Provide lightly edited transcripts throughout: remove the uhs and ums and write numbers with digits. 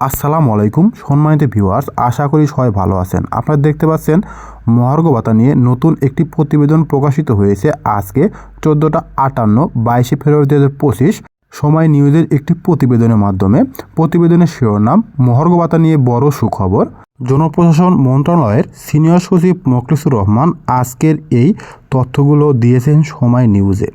আসসালামু আলাইকুম সম্মানিত ভিউয়ার্স, আশা করি সবাই ভালো আছেন। আপনারা দেখতে পাচ্ছেন মহার্ঘ ভাতা নিয়ে নতুন একটি প্রতিবেদন প্রকাশিত হয়েছে আজকে 14টা 58 22 ফেব্রুয়ারি 2025 সময় নিউজের একটি প্রতিবেদনের মাধ্যমে। প্রতিবেদনের শিরোনাম মহার্ঘ ভাতা নিয়ে বড় সুখবর। জনপ্রশাসন মন্ত্রণালয়ের সিনিয়র সচিব মোখলেছুর রহমান আজকের এই তথ্যগুলো দিয়েছেন সময় নিউজে।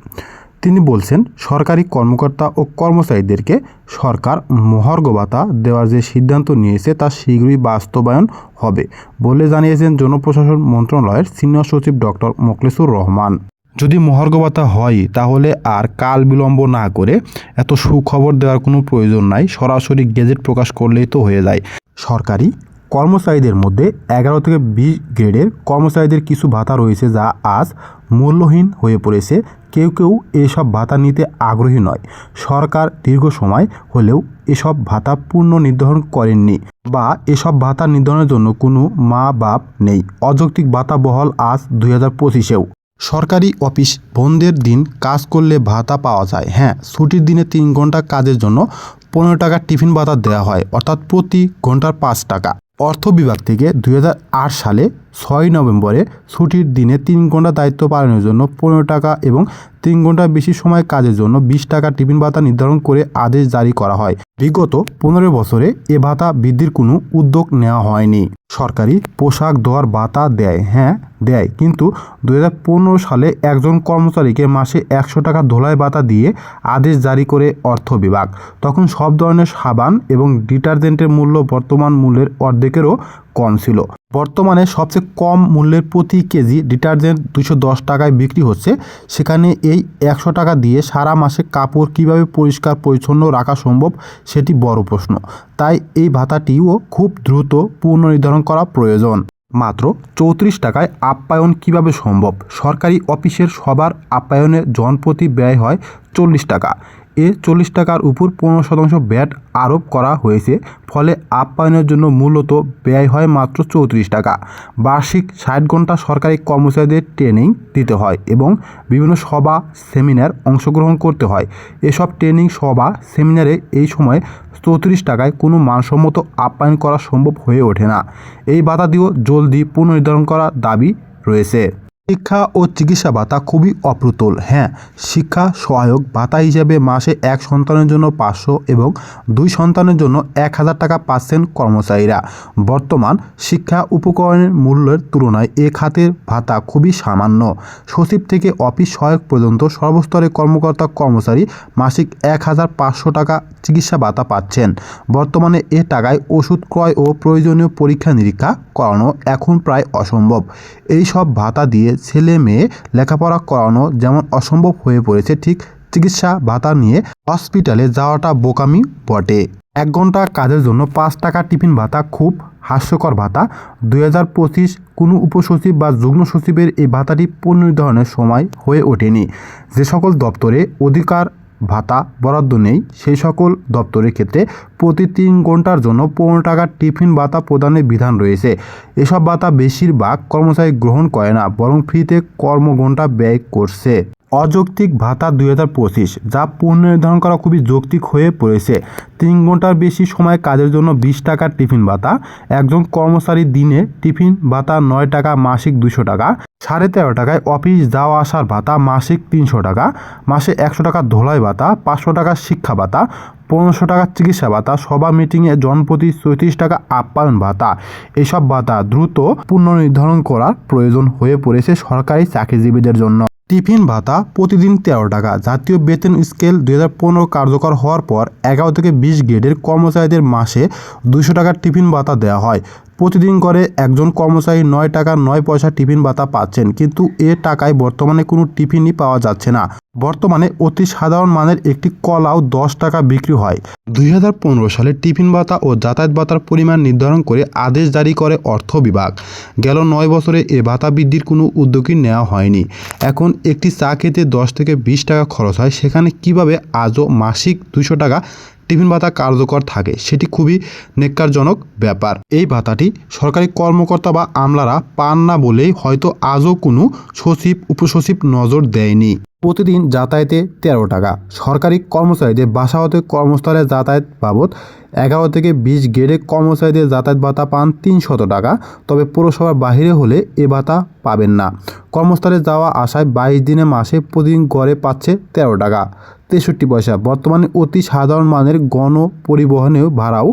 তিনি বলছেন, সরকারি কর্মকর্তা ও কর্মচারীদেরকে সরকার মহার্ঘ ভাতা দেওয়ার যে সিদ্ধান্ত নিয়েছে তা শীঘ্রই বাস্তবায়ন হবে বলে জানিয়েছেন জনপ্রশাসন মন্ত্রণালয়ের সিনিয়র সচিব ডক্টর মোখলেছুর রহমান। যদি মহার্ঘ ভাতা হয় তাহলে আর কাল বিলম্ব না করে এত সুখবর দেওয়ার কোনো প্রয়োজন নাই, সরাসরি গেজেট প্রকাশ করলেই তো হয়ে যায়। সরকারি কর্মচারীদের মধ্যে 11 থেকে 20 গ্রেডের কর্মচারীদের কিছু ভাতা রয়েছে যা আজ মূল্যহীন হয়ে পড়েছে। কেউ কেউ এসব ভাতা নিতে আগ্রহী নয়। সরকার দীর্ঘ সময় হলেও এসব ভাতা পূর্ণ নির্ধারণ করেননি বা এসব ভাতা নির্ধারণের জন্য কোনো মা বাপ নেই। অযৌক্তিক ভাতা বহাল আজ 2025-এও। সরকারি অফিস বন্ধের দিন কাজ করলে ভাতা পাওয়া যায়। হ্যাঁ, ছুটির দিনে 3 ঘন্টা কাজের জন্য 15 টাকা টিফিন ভাতা দেওয়া হয়, অর্থাৎ প্রতি ঘন্টার 5 টাকা। অর্থ বিভাগ থেকে 2008 সালে 6 নভেম্বরে ছুটির দিনে 3 ঘন্টা দায়িত্ব পালনের জন্য 15 টাকা এবং 3 ঘন্টার বেশি সময় কাজের জন্য 20 টাকা টিফিন ভাতা নির্ধারণ করে আদেশ জারি করা হয়। বিগত 15 বছরে এ ভাতা বৃদ্ধির কোনো উদ্যোগ নেওয়া হয়নি। সরকারি পোশাক ধোয়ার ভাতা দেয়, হ্যাঁ দেয়, কিন্তু 2015 সালে একজন কর্মচারীকে মাসে 100 টাকা ধোলাই ভাতা দিয়ে আদেশ জারি করে অর্থ বিভাগ। তখন সব ধরনের সাবান এবং ডিটারজেন্টের মূল্য বর্তমান মূল্যের অর্ধেকেরও কম ছিল। বর্তমানে সবচেয়ে কম মূল্যের প্রতি কেজি ডিটারজেন্ট 210 টাকায় বিক্রি হচ্ছে। সেখানে এই 100 টাকা দিয়ে সারা মাসে কাপড় কিভাবে পরিষ্কার পরিচ্ছন্ন রাখা সম্ভব সেটি বড় প্রশ্ন। তাই এই ভাতাটিও খুব দ্রুত পুনর্নির্ধারণ করা প্রয়োজন। মাত্র 34 টাকায় আপ্যায়ন কিভাবে সম্ভব? সরকারি অফিসের সবার আপ্যায়নে জনপ্রতি ব্যয় হয় 40 টাকা। এ 40 টাকার উপর 15% ভ্যাট আরোপ করা হয়েছে। ফলে আপ্যায়নের জন্য মূলত ব্যয় হয় মাত্র 34 টাকা। বার্ষিক 60 ঘন্টা সরকারি কর্মচারীদের ট্রেনিং দিতে হয় এবং বিভিন্ন সভা সেমিনার অংশগ্রহণ করতে হয়। এসব ট্রেনিং সভা সেমিনারে এই সময় 34 টাকায় কোনো মানসম্মত আপ্যায়ন করা সম্ভব হয়ে ওঠে না। এই ভাতা দিয়েও জলদি পুনর্নির্ধারণ করার দাবি রয়েছে। শিক্ষা ও চিকিৎসা ভাতা খুবই অপ্রতুল। হ্যাঁ, শিক্ষা সহায়ক ভাতা হিসেবে মাসে 1 সন্তানের জন্য 500 এবং 2 সন্তানের জন্য 1000 টাকা পাচ্ছেন কর্মচারীরা। বর্তমান শিক্ষা উপকরণের মূল্যের তুলনায় এ খাতের ভাতা খুবই সামান্য। সচিব থেকে অফিস সহায়ক পর্যন্ত সর্বস্তরের কর্মকর্তা কর্মচারী মাসিক 1500 টাকা চিকিৎসা ভাতা পাচ্ছেন। বর্তমানে এ টাকায় ওষুধ ক্রয় ও প্রয়োজনীয় পরীক্ষা নিরীক্ষা করানো এখন প্রায় অসম্ভব। এই সব ভাতা দিয়ে ছেলে মেয়ে লেখাপড়া করানো যেমন অসম্ভব হয়ে পড়েছে, ঠিক চিকিৎসা ভাতা নিয়ে হসপিটালে যাওয়াটা বোকামি বটে। 1 ঘন্টা কাজের জন্য 5 টাকা টিফিন ভাতা খুব হাস্যকর ভাতা। 2025 কোনো উপসচিব বা যুগ্ম সচিবের এই ভাতাটি পুনর্নির্ধারণের সময় হয়ে ওঠেনি। যে সকল দপ্তরে অধিকার ভাতা বরাদ্দ নেই সেই সকল দপ্তরের ক্ষেত্রে প্রতি 3 ঘন্টার জন্য 15 টাকা টিফিন ভাতা প্রদানের বিধান রয়েছে। এসব ভাতা বেশিরভাগ কর্মচারী গ্রহণ করে না, বরং ফ্রিতে কর্মঘণ্টা ব্যয় করছে। অযৌক্তিক ভাতা 2025 যা পুনর্নির্ধারণ করা খুবই যৌক্তিক হয়ে পড়েছে। 3 ঘন্টার বেশি সময় কাজের জন্য 20 টাকার টিফিন ভাতা। একজন কর্মচারী দিনে টিফিন ভাতা 9 টাকা, মাসিক 200 টাকা। 13.5 টাকায় অফিস যাওয়া আসার ভাতা মাসিক 300 টাকা। মাসে 100 টাকা ধোলাই ভাতা, 500 টাকা শিক্ষা ভাতা, 1500 টাকা চিকিৎসা ভাতা, সভা মিটিংয়ে জনপ্রতি 34 টাকা আপ্যায়ন ভাতা। এসব ভাতা দ্রুত পুনর্নির্ধারণ করার প্রয়োজন হয়ে পড়েছে সরকারি চাকরিজীবীদের জন্য। টিফিন ভাতা প্রতিদিন 13 টাকা। জাতীয় বেতন স্কেল 2015 কার্যকর হওয়ার পর 11 থেকে 20 গ্রেডের কর্মচারীদের মাসে 200 টাকার টিফিন ভাতা দেওয়া হয়। প্রতিদিন করে একজন কর্মচারী 9 টাকা 9 পয়সা টিফিন ভাতা পাচ্ছেন, কিন্তু এ টাকায় বর্তমানে কোনো টিফিনই পাওয়া যাচ্ছে না। বর্তমানে অতি সাধারণ মানের একটি কলাও 10 টাকা বিক্রি হয়। 2015 সালে টিফিন ভাতা ও যাতায়াত ভাতার পরিমাণ নির্ধারণ করে আদেশ জারি করে অর্থ বিভাগ। গেল 9 বছরে এ ভাতা বৃদ্ধির কোনো উদ্যোগই নেওয়া হয়নি। এখন একটি চা খেতে 10 থেকে 20 টাকা খরচ হয়, সেখানে কিভাবে আজও মাসিক 200 টাকা টিফিন ভাতা কার্যকর থাকে সেটি খুবই ন্যাক্কারজনক ব্যাপার। এই ভাতাটি সরকারি কর্মকর্তা বা আমলারা পান না বলেই হয়তো আজও কোনো সচিব উপসচিব নজর দেয়নি। প্রতিদিন যাতায়াতে 13 টাকা। সরকারি কর্মচারীদের বাসা হতে কর্মস্থলে যাতায়াত বাবদ 11 থেকে 20 গ্রেডে কর্মচারীদের যাতায়াত ভাতা পান 300 টাকা। তবে পৌরসভার বাইরে হলে এ ভাতা পাবেন না। কর্মস্থলে যাওয়া আসায় 22 দিনে মাসে প্রতিদিন গড়ে পাচ্ছে 13 টাকা 63 পয়সা। বর্তমানে অতি সাধারণ মানের গণপরিবহনেও ভাড়াও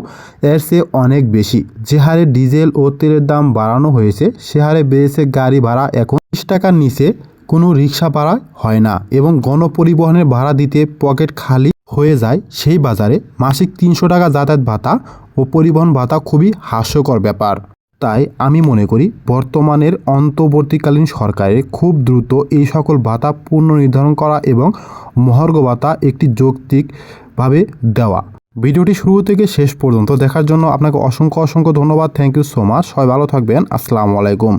এর চেয়ে অনেক বেশি। যে হারে ডিজেল ও তেলের দাম বাড়ানো হয়েছে সে হারে বেড়েছে গাড়ি ভাড়া। এখন 30 টাকার নিচে কোনো রিক্সা ভাড়া হয় না এবং গণপরিবহনের ভাড়া দিতে পকেট খালি হয়ে যায়। সেই বাজারে মাসিক 300 টাকা যাতায়াত ভাতা ও পরিবহন ভাতা খুবই হাস্যকর ব্যাপার। তাই আমি মনে করি বর্তমানের অন্তর্বর্তীকালীন সরকারের খুব দ্রুত এই সকল ভাতা পুনর্নির্ধারণ করা এবং মহার্ঘ ভাতা একটি যৌক্তিকভাবে দেওয়া। ভিডিওটি শুরু থেকে শেষ পর্যন্ত দেখার জন্য আপনাকে অসংখ্য ধন্যবাদ। Thank you so much. সবাই ভালো থাকবেন। আসসালামু আলাইকুম।